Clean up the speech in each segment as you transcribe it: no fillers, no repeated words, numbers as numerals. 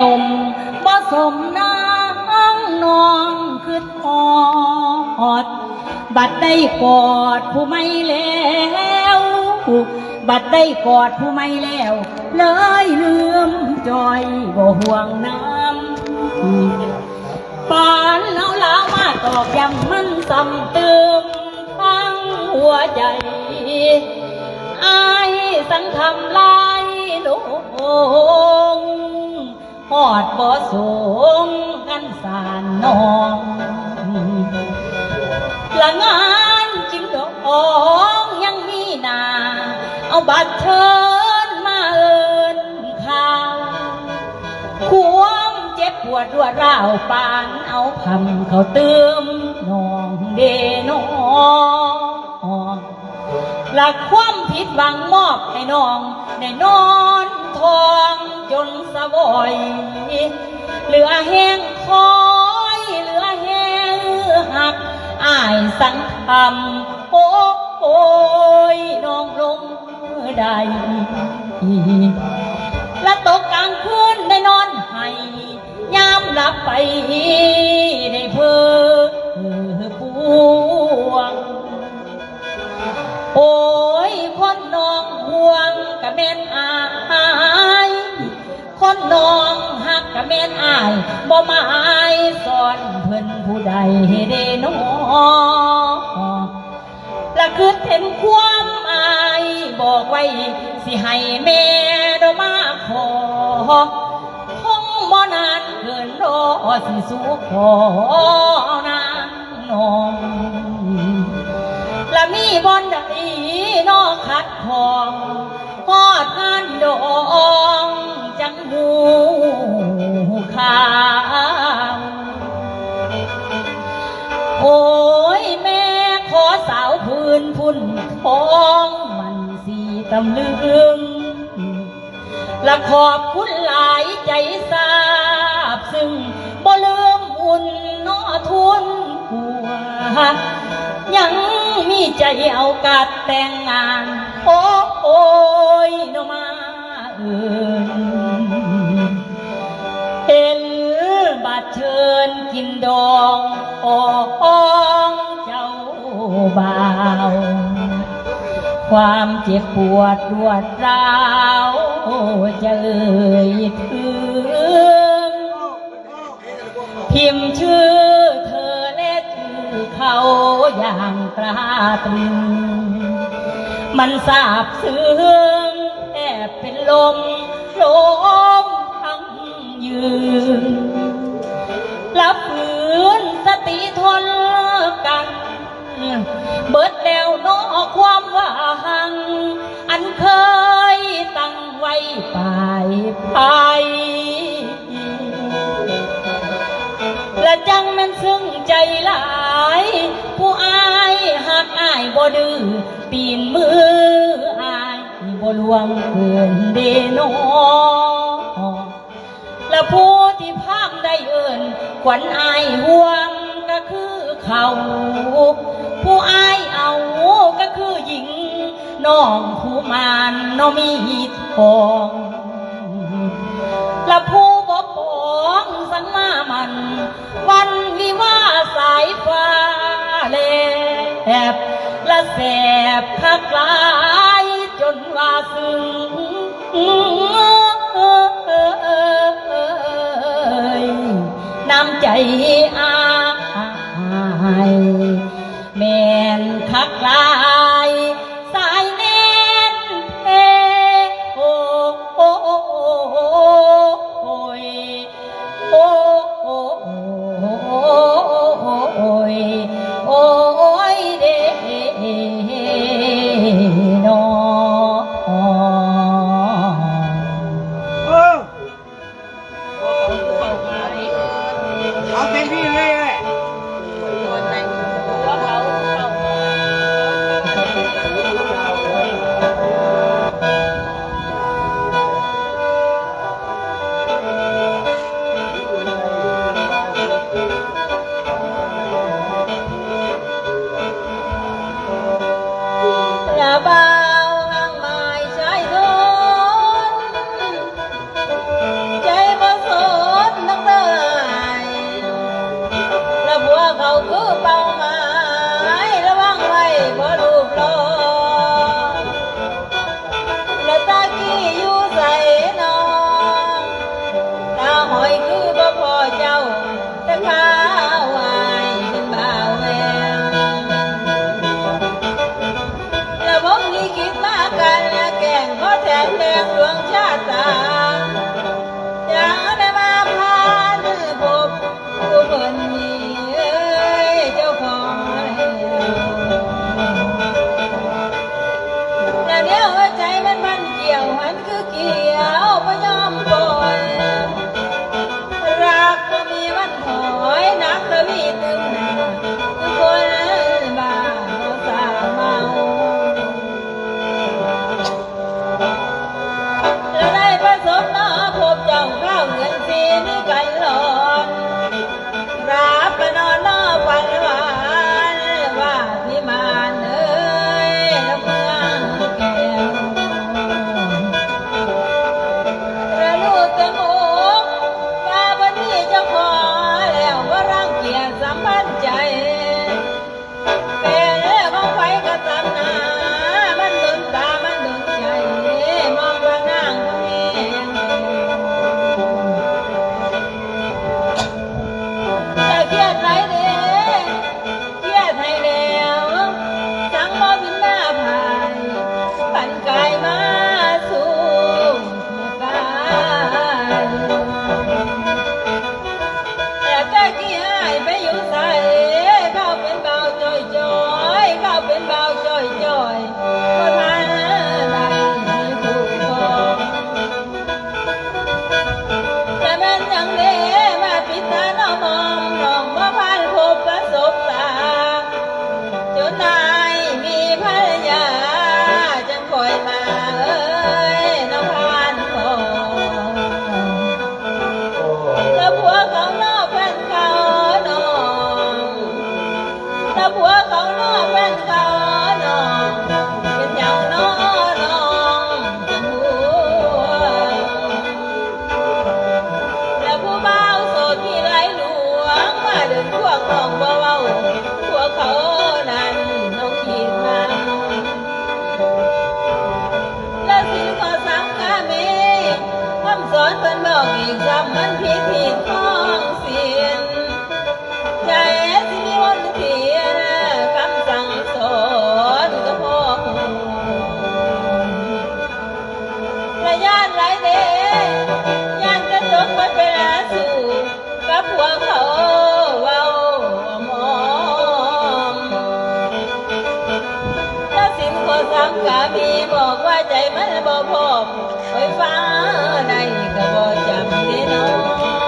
สมบ่สมนางนองคือทอดบัดได้กอดผู้ไม่แล้วบัดได้กอดผู้ไม่แล้วเลยลืมจอยบ่ห่วงน้ำปานเอาลามาตอกย้ำมันซ้ำเติมทั้งหัวใจอายสังทำลายลงหอดบ่สูงกันสานนองละงานจริงดอกยังมีนาเอาบัตรเชิญมาเอิญข่าวความเจ็บปวดรวดร้าวปานเอาคำเขาเติมน้องเดน้องหลักความผิดหวังมอบให้น้องได้นอนทองจนสะบอยเหลือแห้งคอยเหลือแห้งหักอ้ายสังคำโอ้ยน้องลงใดและตกกลางคืนได้นอนให้ยามหลับไปได้เพ้อปวงโอ้ยคนน้องห่วงกะแม่นอายคนน้องหักกะแม่นอายบ่มาอายสอนเพิ่นผู้ใดให้ได้น้อละคือเห็นความอายบอกไว้สิให้แม่ดอกมาขอคงบ่นานเกินรอสิสู่ขอนางน้องและมีบอนใดนอขัดของฮอดงานดองจังหูข่าวโอ้ยแม่ขอสาวพื้นพุ่นท้องมันสีตำลึงและขอบคุณหลายใจทราบซึ่งบ่ลืมอุ่นนอทุนหัวยังมีใจเอากัดแต่งงานโอ้ยโนมาเห็นบัดเชิญกินดององเจ้าบ่าวความเจ็บปวดรวดร้าวจะเอ่ยถึงพิมพ์ชื่อเธอและชื่อเขาอย่างตราตรึงมันสาบซึ้งแอบเป็นลมทั้งยืนรับฝืนสติทนกันเบิดแล้วนอความหวังอันเคยตั้งไว้ปลายและจังแม่นซึ้งใจหลายผู้อายหักอายบ่ดื้อปีนมืออายบ่ลวงเกินเดนอและผู้ที่ภาพได้เอิ้นขวัญอายห่วงก็คือเขาผู้อายเอาก็คือหญิงน้องผู้มานน้องมีทองและผู้บ่ปองสังมามันวันวิวาสายฟ้าแลบและแสบคักหลายจนว่าซึ้งน้ำใจอายแม่นคักหลายสายเน้นเโอ้โอ้โอ้โอ้ยโอ้โอ้โอ้ยโอ้ยเด้นอเอาเต็มที่เลยอย่าเบาห่างไม้ชายทนใจผสม ยังเด้มาปิดตาน้องมองน้องบ่ผ่านพบประสบตาจนนายมีภรรยาจังคอยมาเอ้ยน้องผ่านพบแล้วผัวเขานอกแฟนเขาน้องแล้วผัวเขานอกแฟนเขาน้องเป็นเจ้าน้องน้องจังหัวแล้วผู้บ่าวโสดที่ไร้หลวงมาเดินพวกน้องบ่เว้าพวกเขานั้นน้องคิดมาแล้วสิขอสามกาเมคำสอนเพิ่นบอกอีกคำมันผิดที่ท้องเสียนใจสิมีวันเพียรคำสั่งสอนก็พอหูและย่านไรเดย่านกระตกไปเป็นอาสูกับพวกเขาเว้ามอมแล้วสินขอสามกามีบอกว่าใจมันบ่พร้อมไว้ฟ้าใดก็บ่จำได้น้อ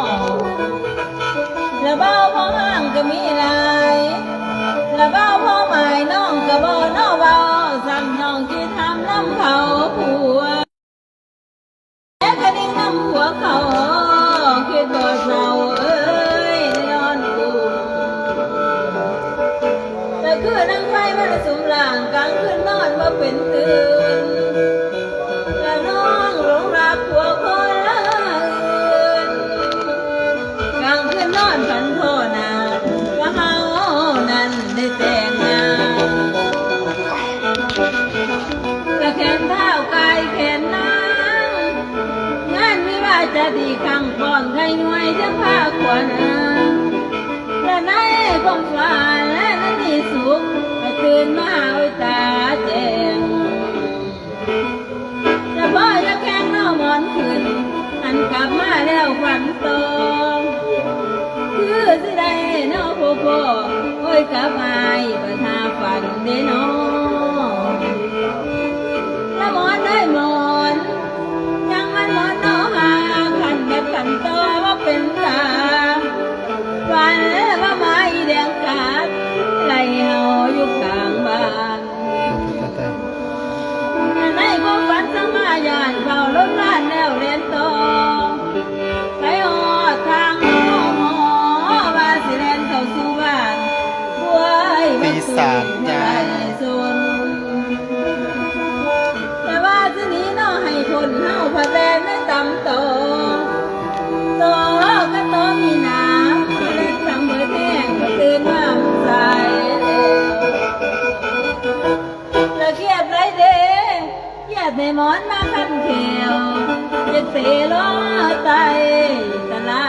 งแล้วเบ้าพ่อห้างก็มีหลายแล้วเบ้าพ่อหมายน้องก็บ่น้อเว้าสั่งน้องที่ทำน้ำเขาผัวแค่กระดิ่งน้ำผัวเขาคิดบ่เศร้าเอ้ยนอนกูแต่คือนั่งไฟมันสุมหลังกลางคืนนอนบ่เป็นตื่นและน้องหลงรักผัวคนละอื่นกลางคืนนอนฝันโทนาว่าเฮานั้นได้แต่งงานและแขนเท้ากายแขนนางงานไม่ว่าจะดีข้างก่อนใครหน่วยจะพาขวัญและในความฝันและในที่สุขให้ตื่นมาเอาตาแจ้งแต่บ่จะแข็งนอหมอนขึ้นหันกลับมาแล้วฝันตองคือสิได้นอพ่อพ่อโอ้ยกลับมาประทาฝันเด้น้องและหมอนได้หมอนยังมันหมอนนอหาขันแบบขันต่อว่าเป็นตาฝันว่าไม้แดงกัดไหลเฮาอยู่ข้างบ้านในความฝันสังมาญาณเฝ้ารถล้านแล้วเรียนต่อไปหอดทางหอว่าสิเรียนเข้าสู่บ้านป่วยปีศาจจ้าสนแต่ว่าทีนี้น้อให้คนเฮาพัดแลนไม่ต่ำต่อต่อก็ต่อมีน้ำเล่นทำเบอร์แท่งก็ตื่นมาใส่แล้วเครียดไรเด้เครียดในหมอนมาคันเขียวเจ็ดเสล้อไตตะลา